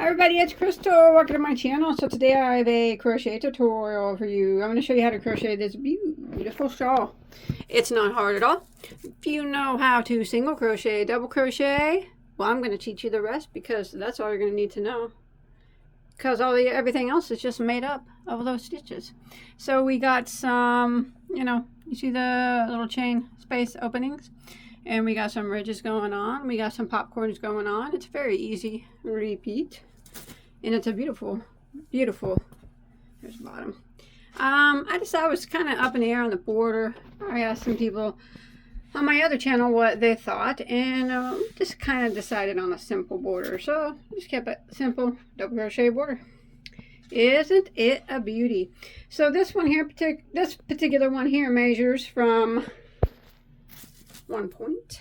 Hi everybody, it's Crystal. Welcome to my channel. So today I have a crochet tutorial for you. I'm going to show you how to crochet this beautiful shawl. It's not hard at all. If you know how to single crochet, double crochet, well, I'm going to teach you the rest because that's all you're going to need to know. Because everything else is just made up of those stitches. So we got some, you see the little chain space openings? And we got some ridges going on. We got some popcorns going on. It's very easy repeat. And it's a beautiful, beautiful, here's the bottom. I decided I was kind of up in the air on the border. I asked some people on my other channel what they thought. And just kind of decided on a simple border. So just kept it simple, double crochet border. Isn't it a beauty? So this one here, this particular one here measures from one point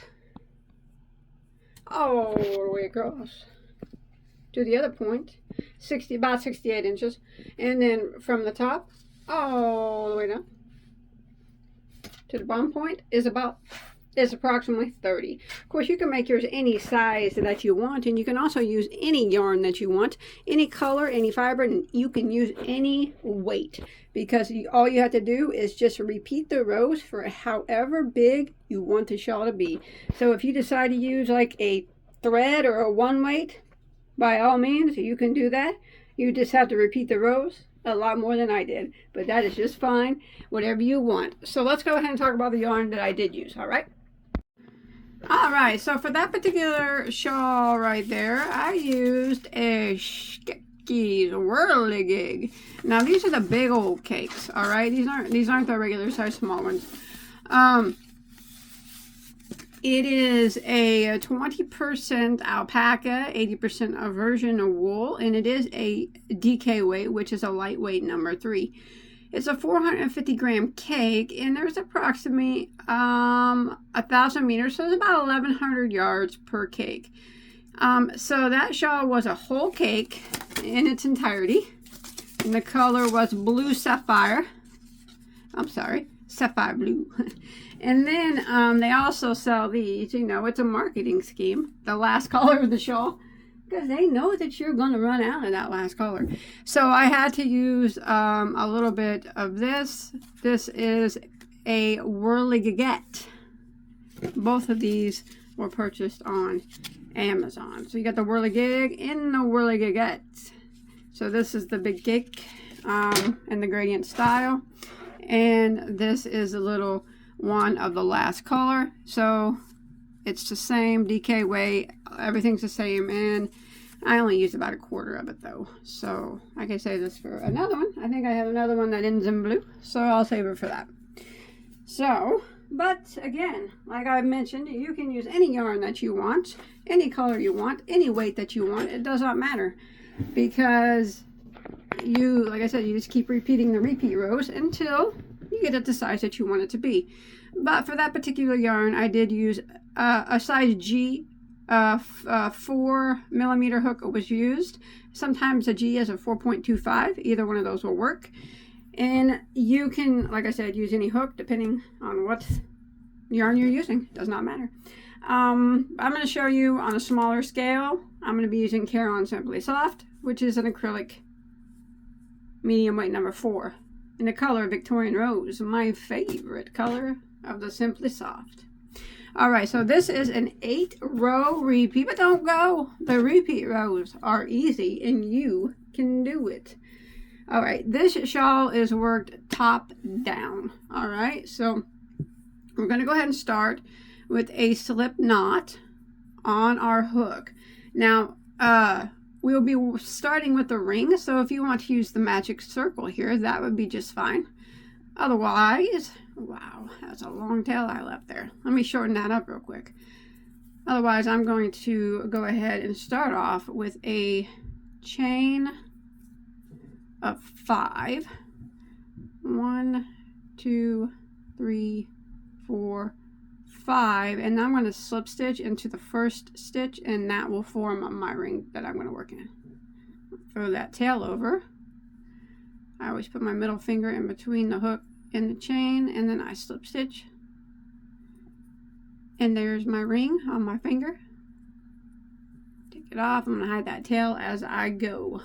all the way across to the other point, about 68 inches, and then from the top all the way down to the bottom point is approximately 30. Of course, you can make yours any size that you want, and you can also use any yarn that you want, any color, any fiber, and you can use any weight, because all you have to do is just repeat the rows for however big you want the shawl to be. So if you decide to use like a thread or a one weight, by all means you can do that. You just have to repeat the rows a lot more than I did, but that is just fine, whatever you want. So let's go ahead and talk about the yarn that I did use. All right, so for that particular shawl right there, I used a Whirligig. Now these are the big old cakes. All right, these aren't the regular size small ones. It is a 20% alpaca, 80% aversion of wool, and it is a DK weight, which is a lightweight number 3. It's a 450 gram cake, and there's approximately 1,000 meters, so it's about 1,100 yards per cake. So that shawl was a whole cake in its entirety, and the color was blue sapphire. I'm sorry, sapphire blue. And then they also sell these, it's a marketing scheme, the last color of the shawl, because they know that you're going to run out of that last color. So I had to use a little bit of this. This is a Whirligigette. Both of these were purchased on Amazon. So you got the Whirligig and the Whirligigette. So this is the big cake and the gradient style. And this is a little one of the last color. So it's the same DK weight, everything's the same, and I only used about a quarter of it though, so I can save this for another one. I think I have another one that ends in blue, so I'll save it for that. So, but again, like I mentioned, you can use any yarn that you want, any color you want, any weight that you want. It does not matter, because like I said, you just keep repeating the repeat rows until you get it the size that you want it to be. But for that particular yarn, I did use a size G, 4 millimeter hook was used. Sometimes a G is a 4.25. Either one of those will work. And you can, like I said, use any hook depending on what yarn you're using. Does not matter. I'm going to show you on a smaller scale. I'm going to be using Caron Simply Soft, which is an acrylic medium weight number 4. In the color Victorian Rose, my favorite color of the Simply Soft. Alright, so this is an 8-row repeat, but don't go. The repeat rows are easy and you can do it. Alright, this shawl is worked top down. Alright, so we're going to go ahead and start with a slip knot on our hook. Now, we'll be starting with the ring, so if you want to use the magic circle here, that would be just fine. Otherwise, wow, that's a long tail I left there. Let me shorten that up real quick. Otherwise, I'm going to go ahead and start off with a chain of 5. 1, 2, 3, 4, 5, and I'm going to slip stitch into the first stitch, and that will form my ring that I'm going to work in. Throw that tail over. I always put my middle finger in between the hook and the chain, and then I slip stitch, and there's my ring on my finger. Take it off. I'm going to hide that tail as I go.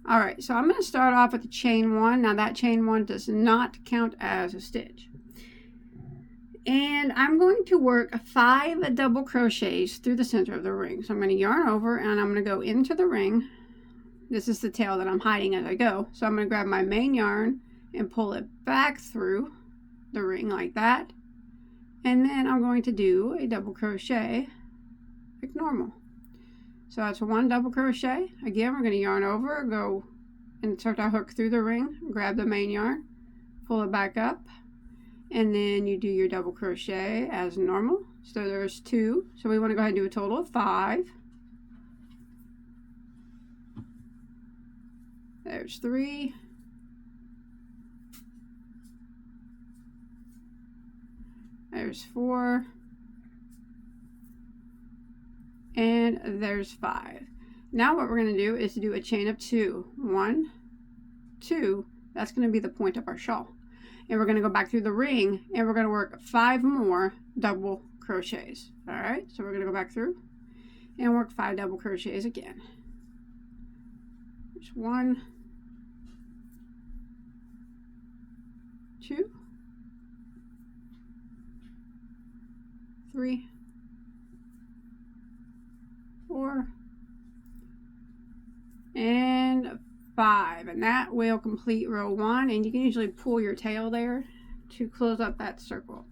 All right, so I'm going to start off with the chain 1. Now that chain 1 does not count as a stitch. And I'm going to work 5 double crochets through the center of the ring. So I'm going to yarn over and I'm going to go into the ring. This is the tail that I'm hiding as I go. So I'm going to grab my main yarn and pull it back through the ring like that. And then I'm going to do a double crochet like normal. So that's 1 double crochet. Again, we're going to yarn over, go and insert our hook through the ring, grab the main yarn, pull it back up, and then you do your double crochet as normal. So there's 2. So we want to go ahead and do a total of 5. There's 3. There's 4. And there's 5. Now what we're going to do is do a chain of 2. 1, 2. That's going to be the point of our shawl. And we're going to go back through the ring and we're going to work 5 more double crochets. All right, so we're going to go back through and work 5 double crochets again. There's 1, 2, 3, 4, and 5, and that will complete row 1. And you can usually pull your tail there to close up that circle.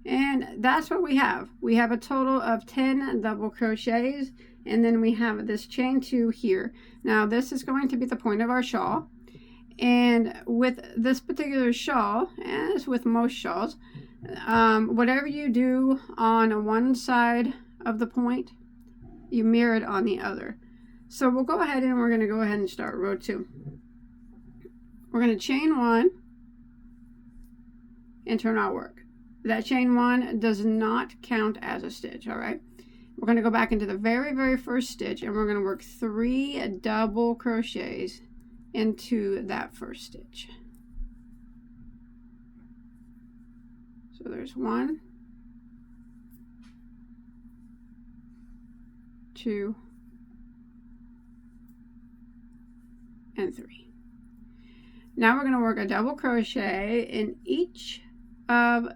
And that's what we have. We have a total of 10 double crochets, and then we have this chain 2 here. Now this is going to be the point of our shawl, and with this particular shawl, as with most shawls, whatever you do on one side of the point, you mirror it on the other. So we'll go ahead and we're going to go ahead and start row 2. We're going to chain 1 and turn our work. That chain 1 does not count as a stitch. All right, we're going to go back into the very first stitch and we're going to work 3 double crochets into that first stitch. So there's 1, 2, and 3. Now we're going to work a double crochet in each of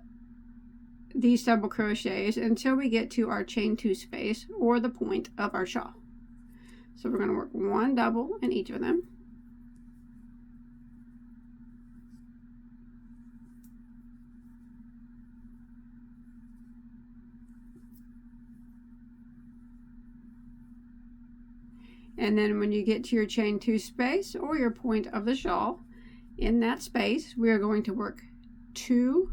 these double crochets until we get to our chain 2 space or the point of our shawl. So we're going to work 1 double in each of them. And then when you get to your chain 2 space or your point of the shawl, in that space, we are going to work 2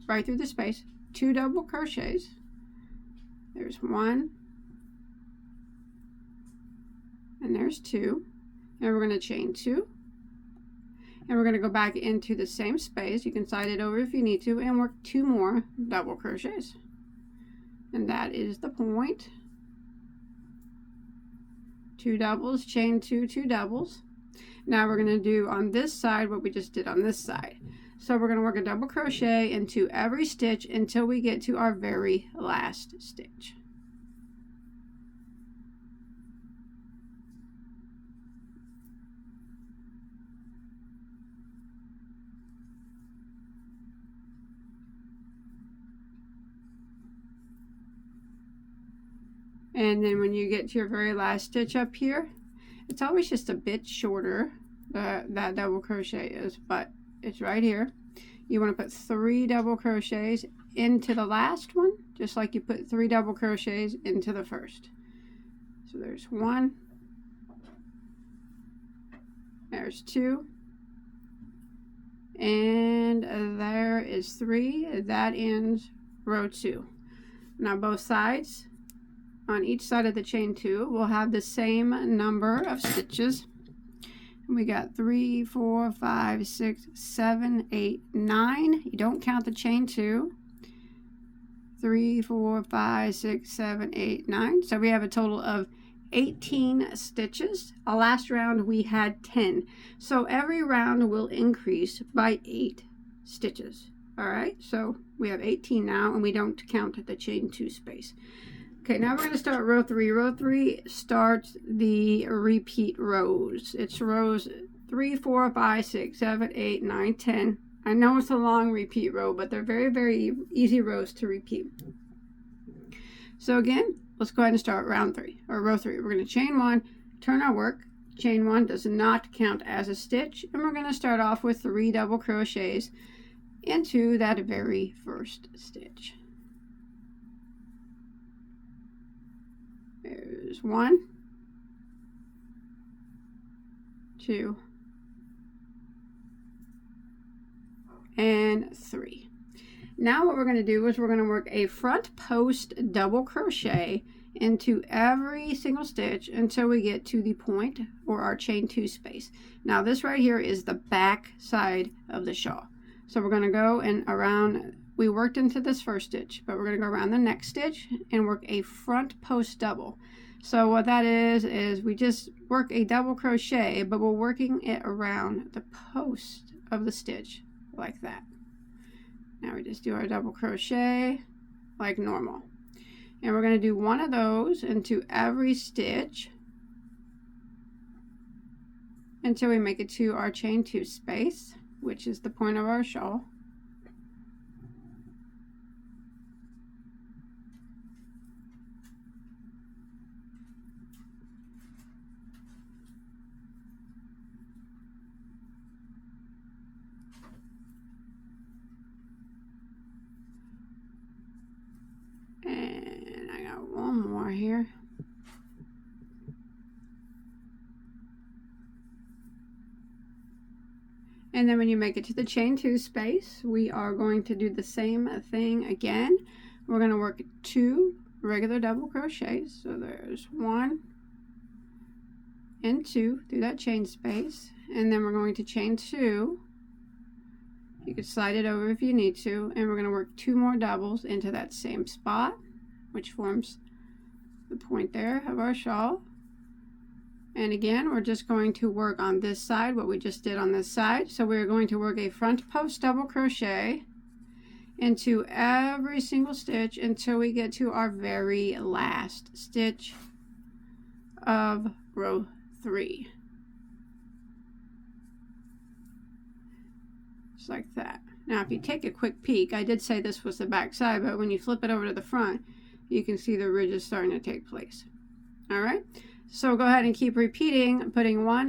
right through the space, 2 double crochets. There's 1, and there's 2, and we're going to chain 2, and we're going to go back into the same space. You can slide it over if you need to, and work 2 more double crochets, and that is the point. 2 doubles, chain 2, 2 doubles. Now we're going to do on this side what we just did on this side. So we're going to work a double crochet into every stitch until we get to our very last stitch. And then when you get to your very last stitch up here, it's always just a bit shorter, that double crochet is, but it's right here. You want to put 3 double crochets into the last one, just like you put 3 double crochets into the first. So there's 1, there's 2, and there is 3. That ends row 2. Now both sides, on each side of the chain 2, we'll have the same number of stitches. We got 3, 4, 5, 6, 7, 8, 9. You don't count the chain 2. 3, 4, 5, 6, 7, 8, 9. So we have a total of 18 stitches. Last round we had 10. So every round will increase by 8 stitches. All right, so we have 18 now, and we don't count the chain 2 space. Okay, now we're going to start row 3. Row 3 starts the repeat rows. It's rows 3, 4, 5, 6, 7, 8, 9, 10. I know it's a long repeat row, but they're very, very easy rows to repeat. So again, let's go ahead and start round 3 or row 3. We're going to chain 1, turn our work. Chain 1 does not count as a stitch, and we're going to start off with 3 double crochets into that very first stitch. There's 1, 2, and 3. Now what we're going to do is we're going to work a front post double crochet into every single stitch until we get to the point or our chain 2 space. Now this right here is the back side of the shawl. So we're going to go and around, we worked into this first stitch, but we're going to go around the next stitch and work a front post double. So what that is we just work a double crochet, but we're working it around the post of the stitch like that. Now we just do our double crochet like normal. And we're going to do one of those into every stitch until we make it to our chain 2 space, which is the point of our shawl. And I got one more here. And then when you make it to the chain 2 space, we are going to do the same thing again. We're going to work 2 regular double crochets. So there's 1 and 2 through that chain space. And then we're going to chain 2. You can slide it over if you need to. And we're going to work 2 more doubles into that same spot, which forms the point there of our shawl. And again, we're just going to work on this side what we just did on this side. So we're going to work a front post double crochet into every single stitch until we get to our very last stitch of row 3. Just like that. Now if you take a quick peek, I did say this was the back side, but when you flip it over to the front, you can see the ridges starting to take place. All right. So go ahead and keep repeating, putting one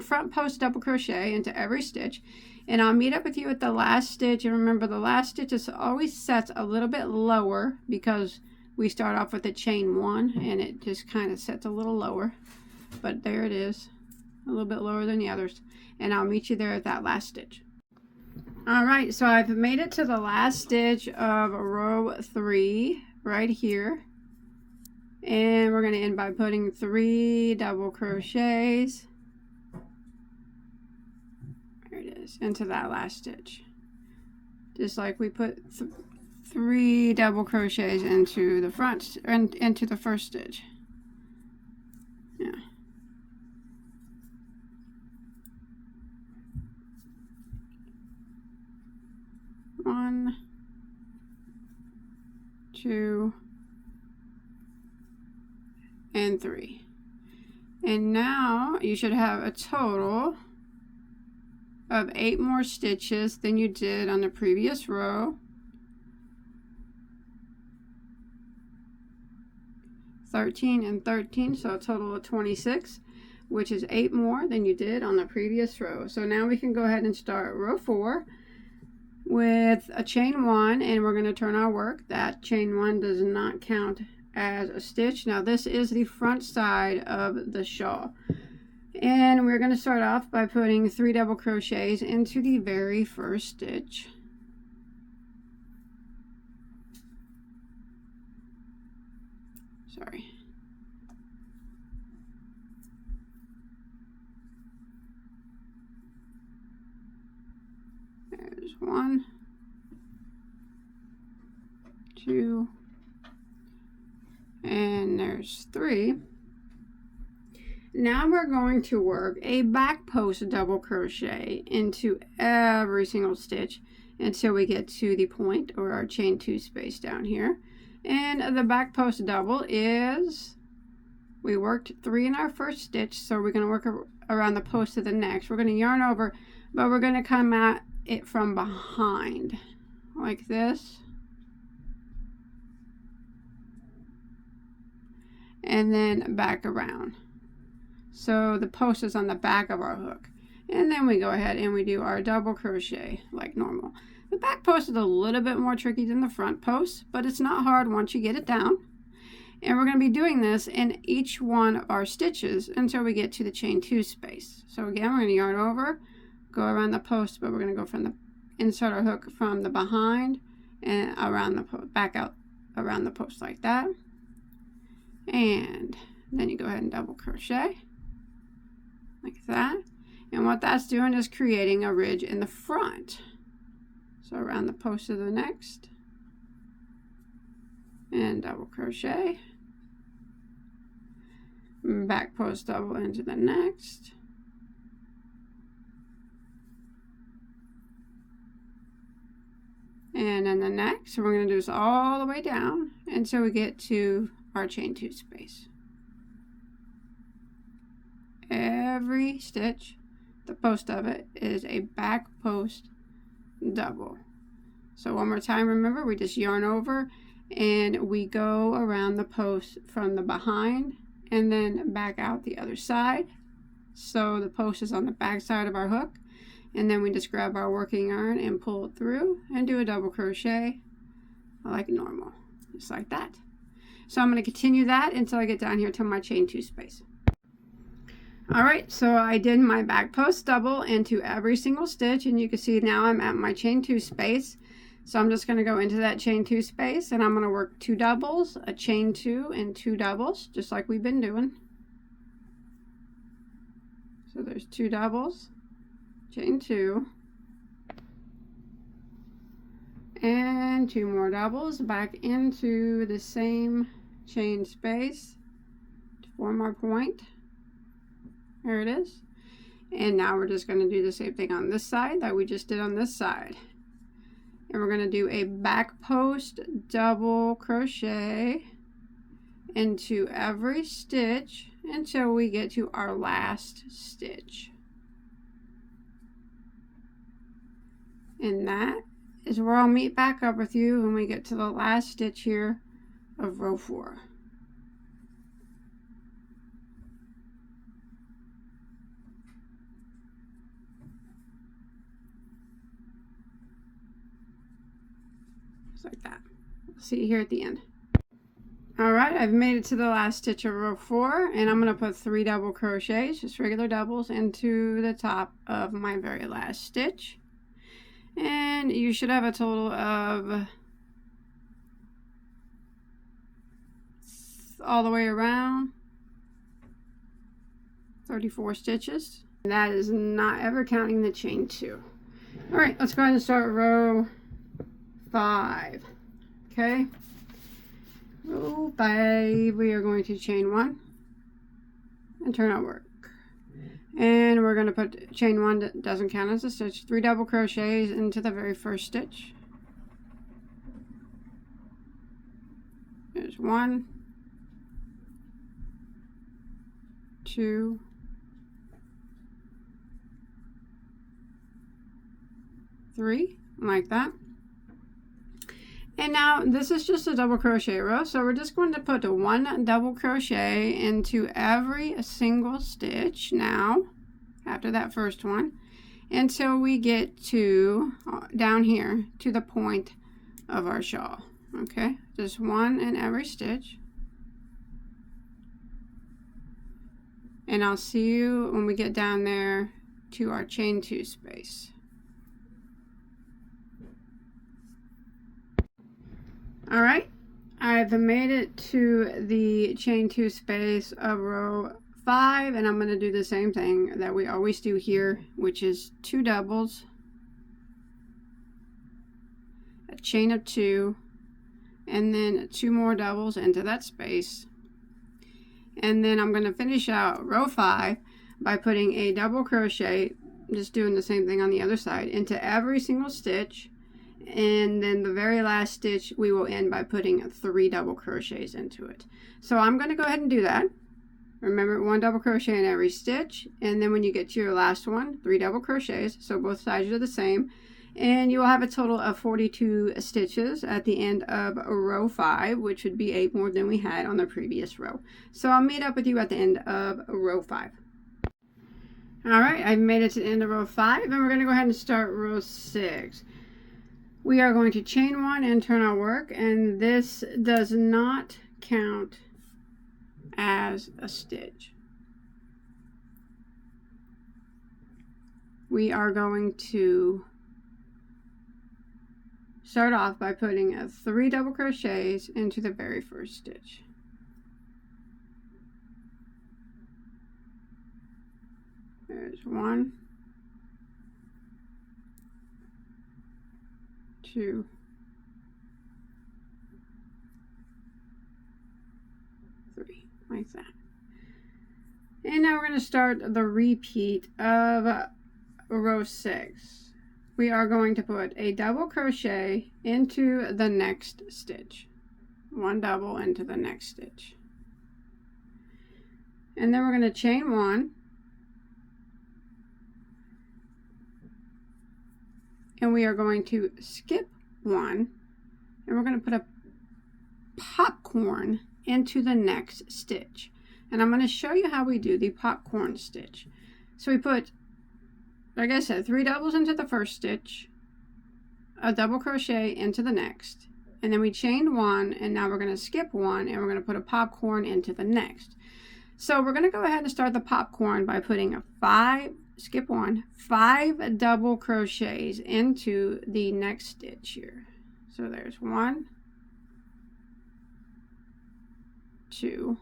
front post double crochet into every stitch, and I'll meet up with you at the last stitch. And remember, the last stitch is always sets a little bit lower because we start off with a chain 1 and it just kind of sets a little lower, but there it is, a little bit lower than the others, and I'll meet you there at that last stitch. All right, so I've made it to the last stitch of row 3 right here. And we're going to end by putting 3 double crochets, there it is, into that last stitch. Just like we put 3 double crochets into the front and into the first stitch. Yeah. One, 2, and 3. And now you should have a total of 8 more stitches than you did on the previous row. 13 and 13, so a total of 26, which is 8 more than you did on the previous row. So now we can go ahead and start row 4 with a chain 1, and we're going to turn our work. That chain 1 does not count as a stitch. Now this is the front side of the shawl, and we're going to start off by putting 3 double crochets into the very first stitch. Sorry. There's 1, 2, and there's 3. Now we're going to work a back post double crochet into every single stitch until we get to the point or our chain 2 space down here. And the back post double is, we worked 3 in our first stitch, so we're going to work around the post of the next. We're going to yarn over, but we're going to come at it from behind like this, and then back around. So the post is on the back of our hook, and then we go ahead and we do our double crochet like normal. The back post is a little bit more tricky than the front post, but it's not hard once you get it down. And we're going to be doing this in each one of our stitches until we get to the chain 2 space. So again, we're going to yarn over, go around the post, but we're going to go from the insert our hook from the behind and around the post, back out around the post like that. And then you go ahead and double crochet like that. And what that's doing is creating a ridge in the front. So around the post of the next, and double crochet, back post double into the next, and then the next. So we're going to do this all the way down until we get to our chain 2 space. Every stitch, the post of it is a back post double. So one more time, remember, we just yarn over and we go around the post from the behind and then back out the other side. So the post is on the back side of our hook, and then we just grab our working yarn and pull it through and do a double crochet like normal, just like that. So I'm going to continue that until I get down here to my chain 2 space. Alright, so I did my back post double into every single stitch, and you can see now I'm at my chain 2 space. So I'm just going to go into that chain 2 space, and I'm going to work 2 doubles, a chain 2, and 2 doubles, just like we've been doing. So there's 2 doubles, chain 2, and 2 more doubles back into the same chain space to form our point. There it is. And now we're just going to do the same thing on this side that we just did on this side. And we're going to do a back post double crochet into every stitch until we get to our last stitch. And that is where I'll meet back up with you when we get to the last stitch here of row 4. Like that. See you here at the end. Alright, I've made it to the last stitch of row 4, and I'm going to put 3 double crochets, just regular doubles, into the top of my very last stitch. And you should have a total of, all the way around, 34 stitches. That is not ever counting the chain 2. Alright, let's go ahead and start row 5. Okay, row 5, we are going to chain 1 and turn our work, and we're going to put chain 1 that doesn't count as a stitch, 3 double crochets into the very first stitch. There's 1, 2, 3, like that. And now this is just a double crochet row, so we're just going to put 1 double crochet into every single stitch now after that first one until we get to down here to the point of our shawl. Okay, just 1 in every stitch, and I'll see you when we get down there to our chain 2 space. Alright, I've made it to the chain 2 space of row 5, and I'm going to do the same thing that we always do here, which is 2 doubles, a chain of 2, and then 2 more doubles into that space. And then I'm going to finish out row 5 by putting a double crochet, just doing the same thing on the other side, into every single stitch and then the very last stitch we will end by putting 3 double crochets into it. So I'm going to go ahead and do that. Remember, 1 double crochet in every stitch, and then when you get to your last one, 3 double crochets, so both sides are the same, and you will have a total of 42 stitches at the end of row 5, which would be 8 more than we had on the previous row. So I'll meet up with you at the end of row 5. Alright, I've made it to the end of row 5, and we're going to go ahead and start row 6. We are going to chain 1 and turn our work, and this does not count as a stitch. We are going to start off by putting 3 double crochets into the very first stitch. There's 1, 2, 3, like that. And now we're going to start the repeat of row 6. We are going to put a double crochet into the next stitch. 1 double into the next stitch. And then we're going to chain 1. And we are going to skip 1. And we're going to put a popcorn into the next stitch. And I'm going to show you how we do the popcorn stitch. So we put, like I said, 3 doubles into the first stitch, a double crochet into the next, and then we chained 1, and now we're going to skip 1, and we're going to put a popcorn into the next. So we're going to go ahead and start the popcorn by putting 5 double crochets into the next stitch here. So there's 1, 2,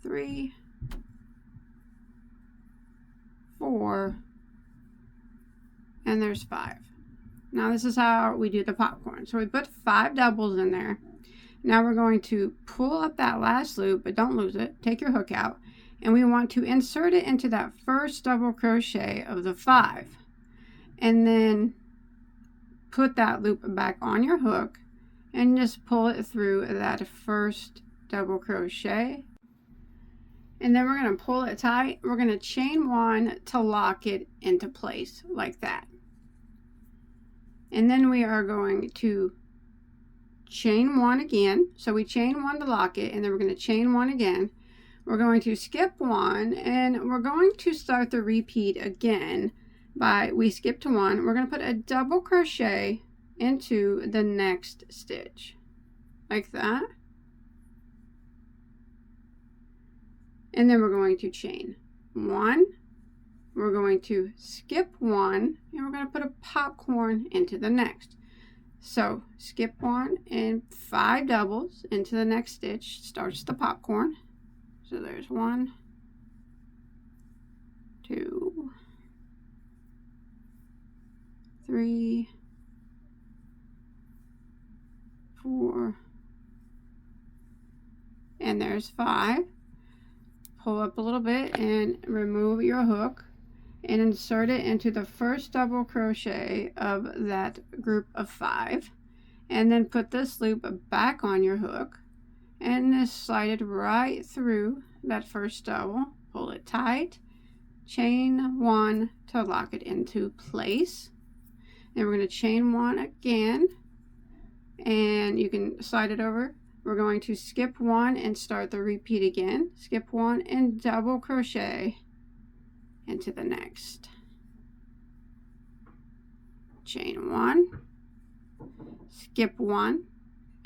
3, 4, and there's 5. Now this is how we do the popcorn. So we put 5 doubles in there. Now we're going to pull up that last loop, but don't lose it. Take your hook out, and we want to insert it into that first double crochet of the 5, and then put that loop back on your hook and just pull it through that first double crochet. And then we're going to pull it tight. We're going to chain 1 to lock it into place like that. And then we are going to chain 1 again. So we chain 1 to lock it, and then we're going to chain 1 again. We're going to skip 1, and we're going to start the repeat again by, we skipped 1. We're going to put a double crochet into the next stitch like that. And then we're going to chain 1, we're going to skip 1, and we're going to put a popcorn into the next. So skip 1 and 5 doubles into the next stitch starts the popcorn. So there's 1, 2, 3, 4, and there's 5. Pull up a little bit and remove your hook and insert it into the first double crochet of that group of 5, and then put this loop back on your hook and just slide it right through that first double. Pull it tight, chain 1 to lock it into place. Then we're going to chain 1 again, and you can slide it over. We're going to skip 1 and start the repeat again. Skip 1 and double crochet into the next. Chain 1, skip 1,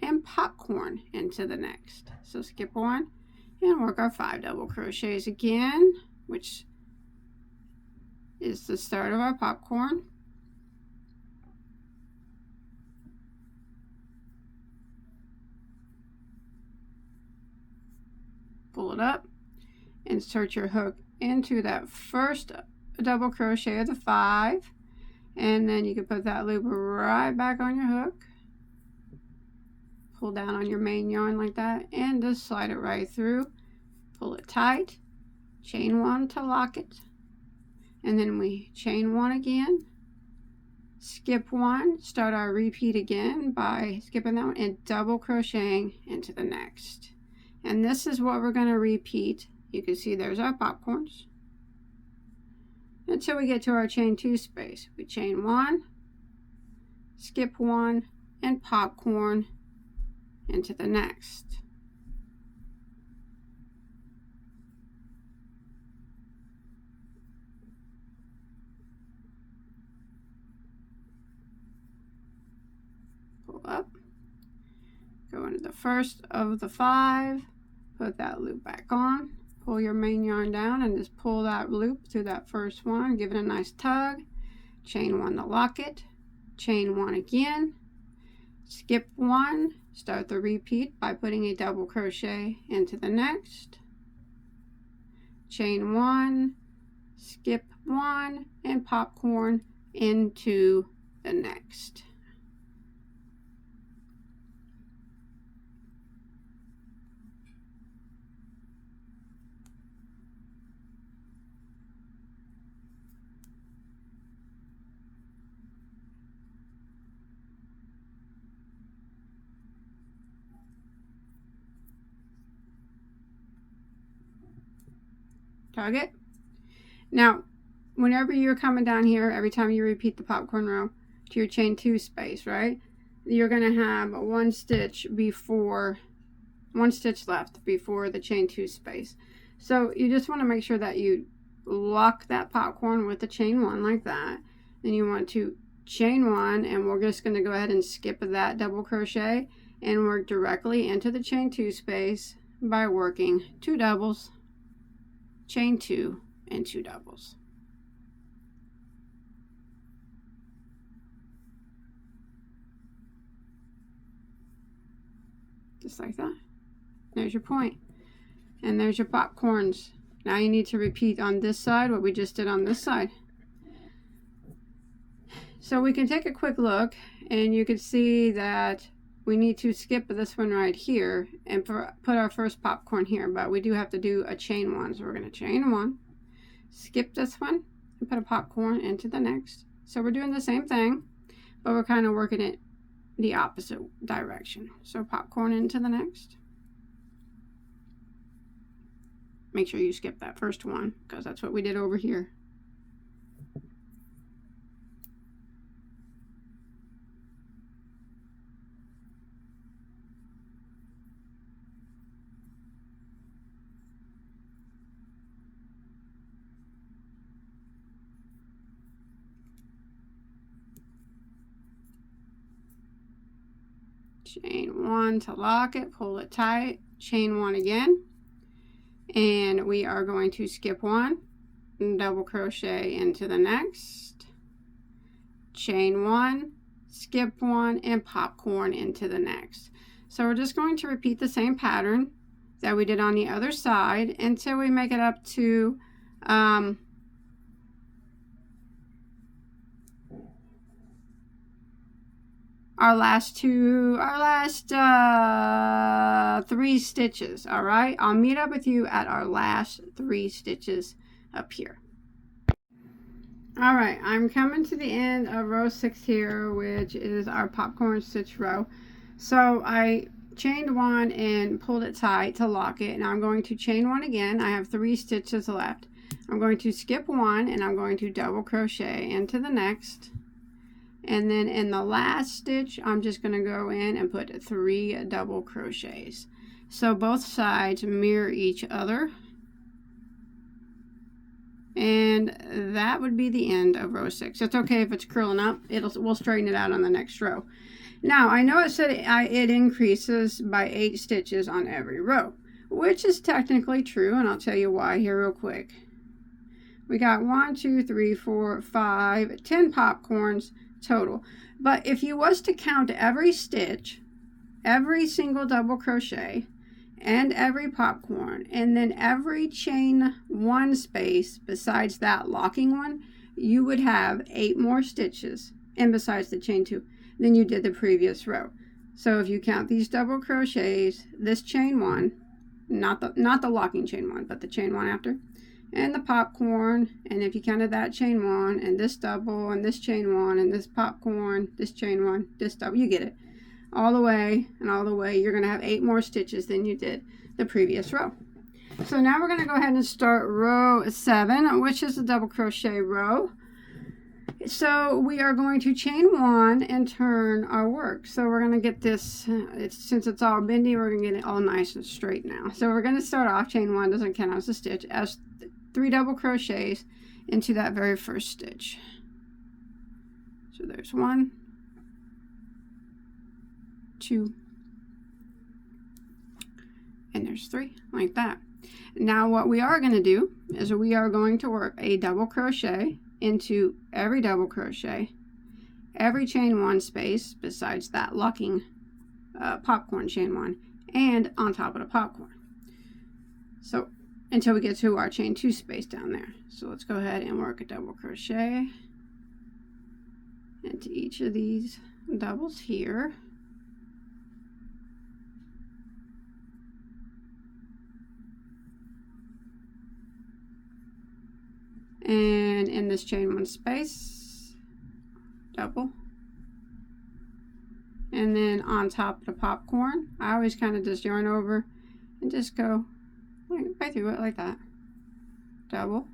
and popcorn into the next. So skip 1 and work our 5 double crochets again, which is the start of our popcorn. Pull it up, insert your hook into that first double crochet of the 5, and then you can put that loop right back on your hook, pull down on your main yarn like that, and just slide it right through. Pull it tight, chain 1 to lock it, and then we chain 1 again, skip one, start our repeat again by skipping that one and double crocheting into the next. And this is what we're going to repeat. You can see there's our popcorns until we get to our chain 2 space. We chain 1, skip 1, and popcorn into the next. Pull up, go into the first of the 5, put that loop back on, pull your main yarn down and just pull that loop through that first one, give it a nice tug, chain 1 to lock it, chain 1 again, skip 1, start the repeat by putting a double crochet into the next, chain 1, skip 1, and popcorn into the next. Tug it. Now, whenever you're coming down here, every time you repeat the popcorn row to your chain 2 space, right, you're going to have one stitch left before the chain 2 space. So you just want to make sure that you lock that popcorn with the chain 1 like that. Then you want to chain 1, and we're just going to go ahead and skip that double crochet and work directly into the chain 2 space by working 2 doubles, chain 2, and 2 doubles. Just like that. There's your point. And there's your popcorns. Now you need to repeat on this side what we just did on this side. So we can take a quick look and you can see that we need to skip this one right here and put our first popcorn here, but we do have to do a chain 1. So we're going to chain 1, skip this one, and put a popcorn into the next. So we're doing the same thing, but we're kind of working it the opposite direction. So popcorn into the next. Make sure you skip that first one because that's what we did over here. Chain 1 to lock it, pull it tight, chain 1 again, and we are going to skip 1 and double crochet into the next, chain 1, skip 1, and popcorn into the next. So we're just going to repeat the same pattern that we did on the other side until we make it up to our last 3 stitches. All right, I'll meet up with you at our last 3 stitches up here. All right, I'm coming to the end of row 6 here, which is our popcorn stitch row. So I chained 1 and pulled it tight to lock it. Now I'm going to chain 1 again. I have 3 stitches left. I'm going to skip 1 and I'm going to double crochet into the next. And then in the last stitch, I'm just going to go in and put 3 double crochets. So both sides mirror each other. And that would be the end of row 6. It's okay if it's curling up. We'll straighten it out on the next row. Now, I know it said it increases by 8 stitches on every row, which is technically true, and I'll tell you why here real quick. We got 1, 2, 3, 4, 5, 10 popcorns total. But if you was to count every stitch, every single double crochet, and every popcorn, and then every chain 1 space besides that locking one, you would have 8 more stitches, and besides the chain 2, than you did the previous row. So if you count these double crochets, this chain 1, not the locking chain 1, but the chain 1 after, and the popcorn, and if you counted that chain one and this double and this chain one and this popcorn, this chain one, this double, you get it, all the way and all the way, you're going to have 8 more stitches than you did the previous row. So now we're going to go ahead and start row 7, which is the double crochet row. So we are going to chain 1 and turn our work. So we're going to get this, since it's all bendy, we're going to get it all nice and straight now. So we're going to start off, chain 1 doesn't count as a stitch, as 3 double crochets into that very first stitch. So there's 1, 2, and there's 3, like that. Now what we are going to do is we are going to work a double crochet into every double crochet, every chain 1 space besides that locking popcorn chain 1, and on top of the popcorn. So until we get to our chain 2 space down there. So let's go ahead and work a double crochet into each of these doubles here. And in this chain 1 space, double. And then on top of the popcorn, I always kind of just yarn over and just go right through it like that. Double.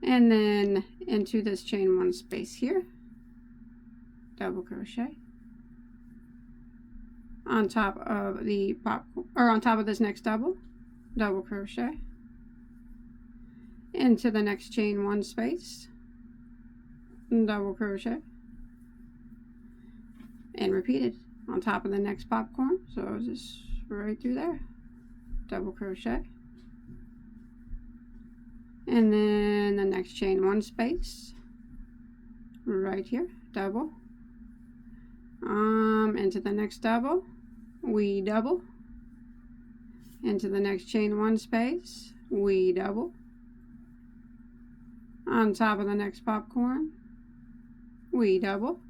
And then into this chain 1 space here, double crochet. On top of the popcorn, or on top of this next double crochet. Into the next chain 1 space, double crochet, and repeated on top of the next popcorn. So just right through there, double crochet, and then the next chain 1 space right here, double, into the next double, we double, into the next chain 1 space, we double, on top of the next popcorn, we double,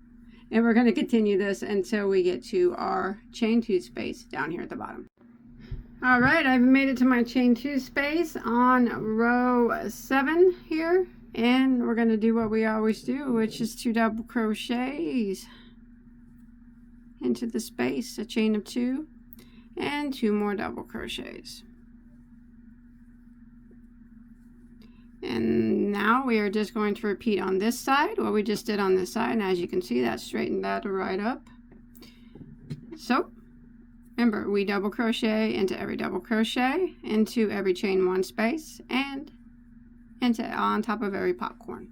and we're going to continue this until we get to our chain 2 space down here at the bottom. All right, I've made it to my chain 2 space on row 7 here, and we're going to do what we always do, which is 2 double crochets into the space, a chain of 2, and 2 more double crochets. And now we are just going to repeat on this side what we just did on this side, and as you can see, that straightened that right up. So remember, we double crochet into every double crochet, into every chain 1 space, and into on top of every popcorn,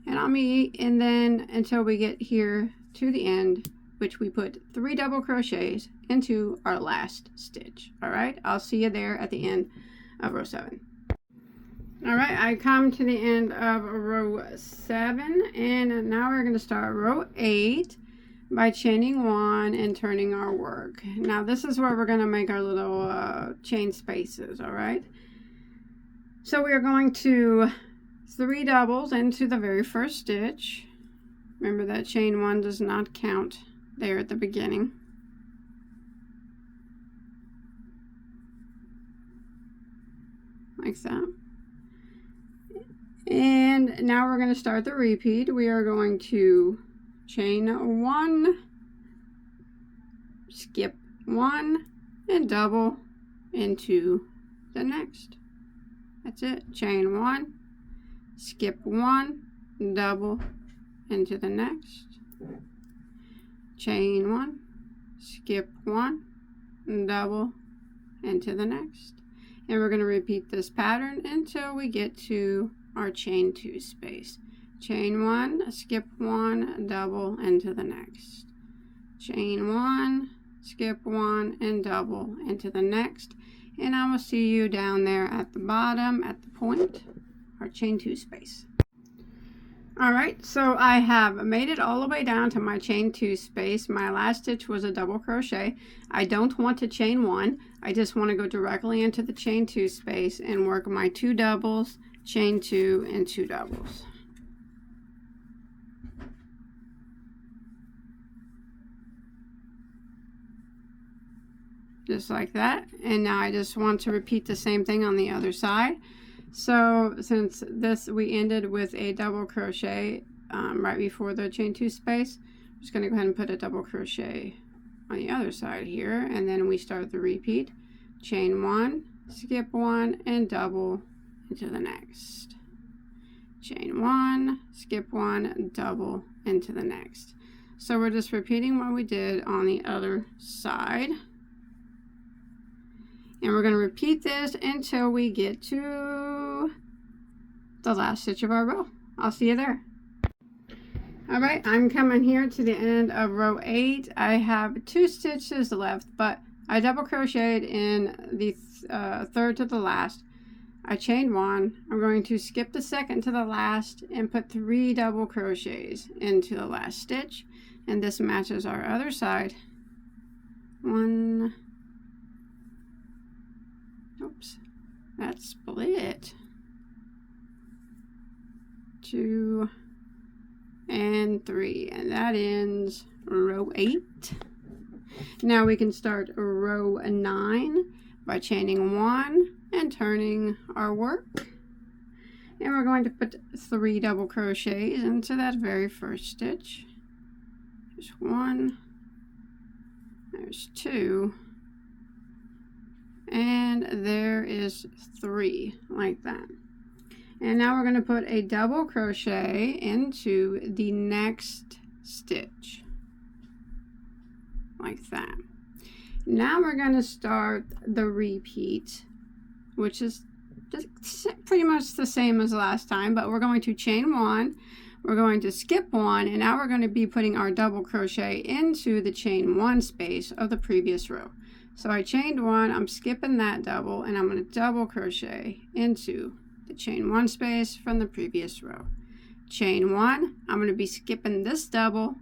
and then until we get here to the end, which we put 3 double crochets into our last stitch. All right, I'll see you there at the end of row 7. All right, I come to the end of row 7, and now we're going to start row 8 by chaining 1 and turning our work. Now this is where we're going to make our little chain spaces. All right, so we are going to 3 doubles into the very first stitch. Remember that chain 1 does not count there at the beginning. Like that. And now we're going to start the repeat. We are going to chain 1, skip 1, and double into the next. That's it. Chain 1, skip 1, double into the next. Chain 1, skip 1, double into the next. And we're going to repeat this pattern until we get to our chain 2 space. Chain 1, skip 1, double into the next. Chain 1, skip 1, and double into the next. And I will see you down there at the bottom at the point, our chain 2 space. Alright, so I have made it all the way down to my chain 2 space. My last stitch was a double crochet. I don't want to chain 1. I just want to go directly into the chain 2 space and work my 2 doubles, chain 2, and 2 doubles. just like that. And now I just want to repeat the same thing on the other side. So since this we ended with a double crochet right before the chain 2 space, I'm just going to go ahead and put a double crochet on the other side here, and then we start the repeat. Chain 1, skip 1, and double into the next. Chain 1, skip 1, double into the next. So we're just repeating what we did on the other side. And we're going to repeat this until we get to the last stitch of our row. I'll see you there. Alright, I'm coming here to the end of row 8. I have 2 stitches left, but I double crocheted in the third to the last. I chained 1. I'm going to skip the second to the last and put 3 double crochets into the last stitch. And this matches our other side. 1. Oops, that's split. 2 and 3, and that ends row 8. Now we can start row 9 by chaining 1 and turning our work. And we're going to put 3 double crochets into that very first stitch. There's 1, there's 2, and there is 3, like that. And now we're going to put a double crochet into the next stitch, like that. Now we're going to start the repeat, which is just pretty much the same as last time, but we're going to chain 1, we're going to skip 1, and now we're going to be putting our double crochet into the chain 1 space of the previous row. So I chained 1, I'm skipping that double, and I'm going to double crochet into the chain 1 space from the previous row. Chain 1, I'm going to be skipping this double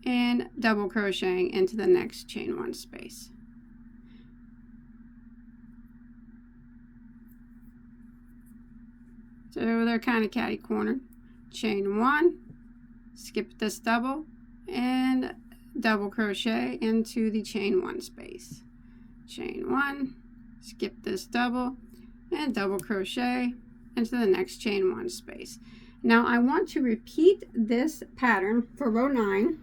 and double crocheting into the next chain 1 space. So they're kind of catty cornered. Chain 1, skip this double and double crochet into the chain 1 space. Chain 1, skip this double and double crochet into the next chain 1 space. Now I want to repeat this pattern for row 9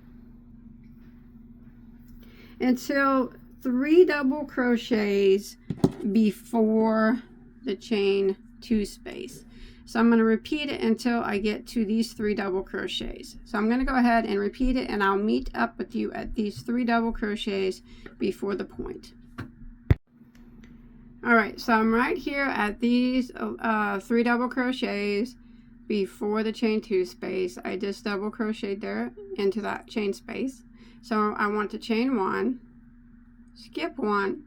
until 3 double crochets before the chain 2 space. So I'm going to repeat it until I get to these 3 double crochets. So I'm going to go ahead and repeat it, and I'll meet up with you at these 3 double crochets before the point. Alright, so I'm right here at these 3 double crochets before the chain 2 space. I just double crocheted there into that chain space. So I want to chain 1, skip 1,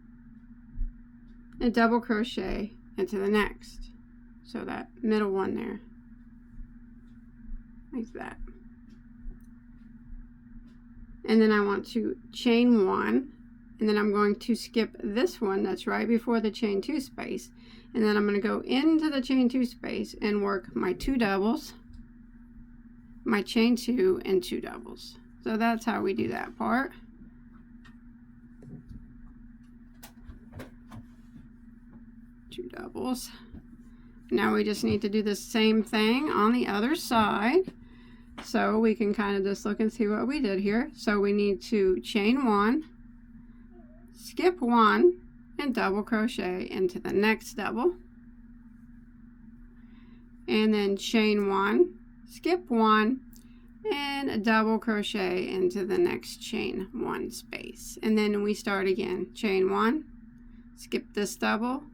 and double crochet into the next. So that middle one there, like that. And then I want to chain 1, and then I'm going to skip this one that's right before the chain 2 space, and then I'm going to go into the chain 2 space and work my 2 doubles, my chain 2, and 2 doubles. So that's how we do that part. Two doubles. Now we just need to do the same thing on the other side. So we can kind of just look and see what we did here. So we need to chain 1, skip 1, and double crochet into the next double. And then chain 1, skip 1, and double crochet into the next chain 1 space. And then we start again. Chain 1, skip this double,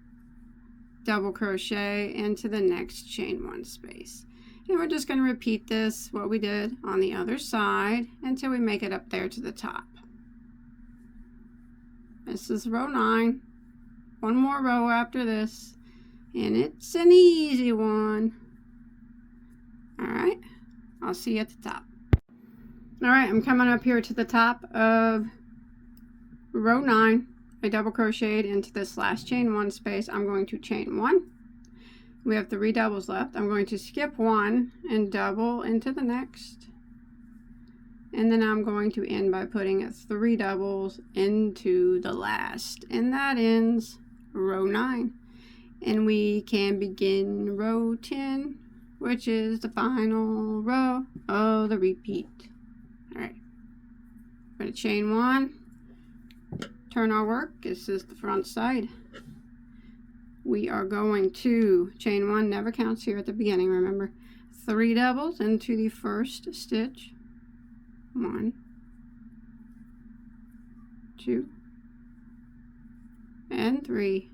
double crochet into the next chain 1 space. And we're just going to repeat this, what we did on the other side, until we make it up there to the top. This is row 9. One more row after this, and it's an easy one. Alright, I'll see you at the top. Alright, I'm coming up here to the top of row 9. I double crocheted into this last chain 1 space. I'm going to chain 1. We have 3 doubles left. I'm going to skip 1 and double into the next. And then I'm going to end by putting 3 doubles into the last, and that ends row 9. And we can begin row 10, which is the final row of the repeat. Alright, we're going to chain 1, turn our work. This is the front side. We are going to chain 1, never counts here at the beginning, remember. 3 doubles into the first stitch. 1, 2, and 3.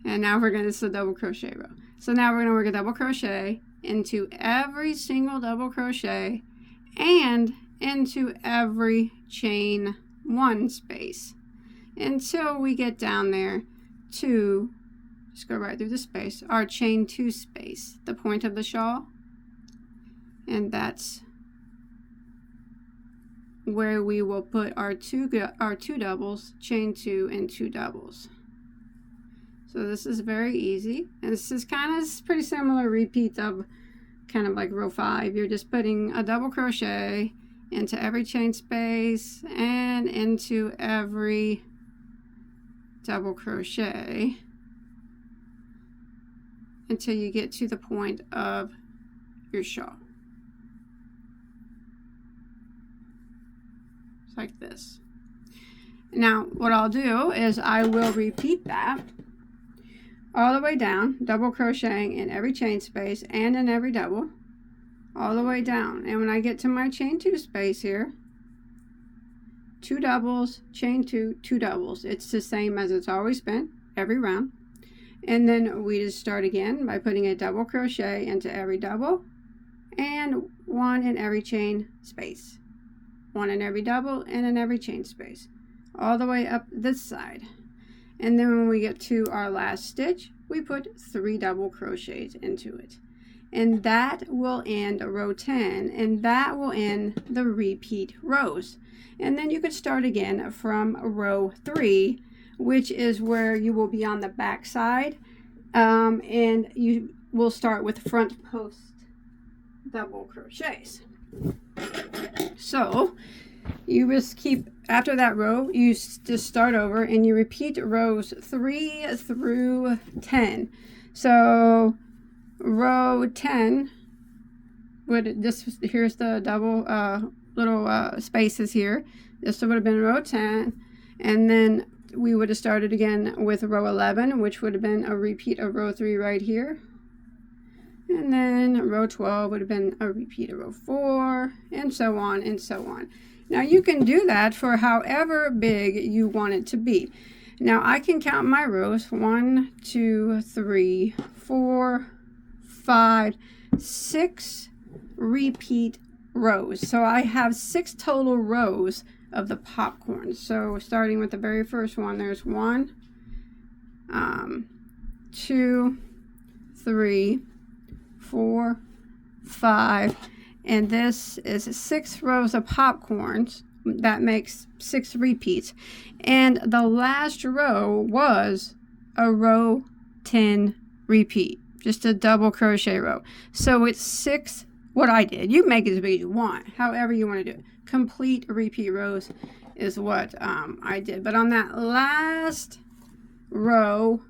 And now we're going to, this is a double crochet row. So now we're going to work a double crochet into every single double crochet and into every chain 1 space until we get down there to, just go right through the space, our chain 2 space, the point of the shawl. And that's where we will put our two doubles, chain 2 and 2 doubles. So this is very easy, and this is kind of pretty similar repeat of kind of like row 5. You're just putting a double crochet into every chain space and into every double crochet until you get to the point of your shawl. Like this. Now what I'll do is I will repeat that all the way down, double crocheting in every chain space and in every double, all the way down. And when I get to my chain 2 space here, 2 doubles, chain 2, 2 doubles. It's the same as it's always been every round. And then we just start again by putting a double crochet into every double and 1 in every chain space. 1 in every double and in every chain space, all the way up this side. And then when we get to our last stitch, we put 3 double crochets into it. And that will end row 10, and that will end the repeat rows. And then you could start again from row 3, which is where you will be on the back side, and you will start with front post double crochets. So you just keep, after that row, you just start over and you repeat rows 3 through 10. So row 10 would, this, here's the double little spaces here. This would have been row 10, and then we would have started again with row 11, which would have been a repeat of row 3 right here. And then row 12 would have been a repeat of row 4, and so on and so on. Now you can do that for however big you want it to be. Now I can count my rows: 1, 2, 3, 4, 5, 6 repeat rows. So I have 6 total rows of the popcorn. So starting with the very first one, there's 1, 2, 3, 4, 5, and this is 6 rows of popcorns. That makes 6 repeats, and the last row was a row 10 repeat, just a double crochet row. So it's 6, what I did, you make it as big as you want, however you want to do it. Complete repeat rows is what I did. But on that last row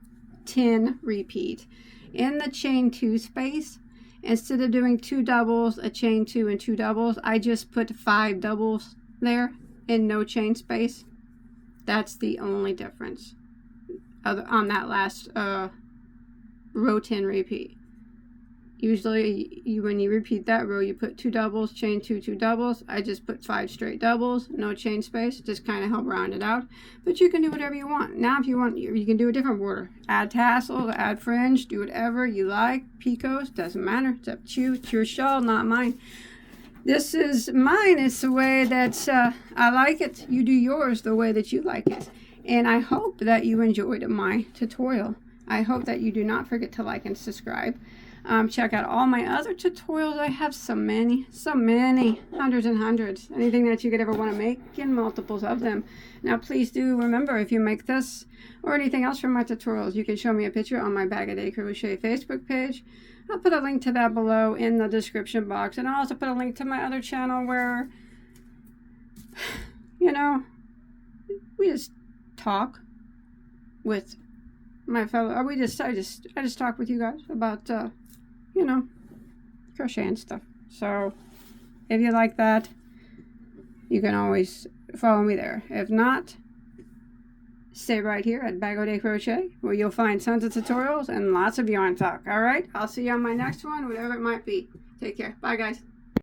10 repeat, in the chain 2 space, instead of doing 2 doubles, a chain 2 and 2 doubles, I just put 5 doubles there in no chain space. That's the only difference on that last row 10 repeat. Usually when you repeat that row, you put 2 doubles, chain 2, 2 doubles. I just put 5 straight doubles, no chain space, just kind of help round it out. But you can do whatever you want. Now if you want, you can do a different border. Add tassels, add fringe, do whatever you like. Picots, doesn't matter. It's up to you. It's your shawl, not mine. This is mine. It's the way that I like it. You do yours the way that you like it. And I hope that you enjoyed my tutorial. I hope that you do not forget to like and subscribe. Check out all my other tutorials. I have so many, hundreds and hundreds. Anything that you could ever want to make, and multiples of them. Now please do remember, if you make this or anything else from my tutorials, you can show me a picture on my Bagoday Crochet Facebook page. I'll put a link to that below in the description box, and I'll also put a link to my other channel where you know, we just talk with my fellow. I just talk with you guys about, you know, crochet and stuff. So if you like that, you can always follow me there. If not, stay right here at Bagoday Crochet, where you'll find tons of tutorials and lots of yarn talk. All right, I'll see you on my next one, whatever it might be. Take care. Bye, guys.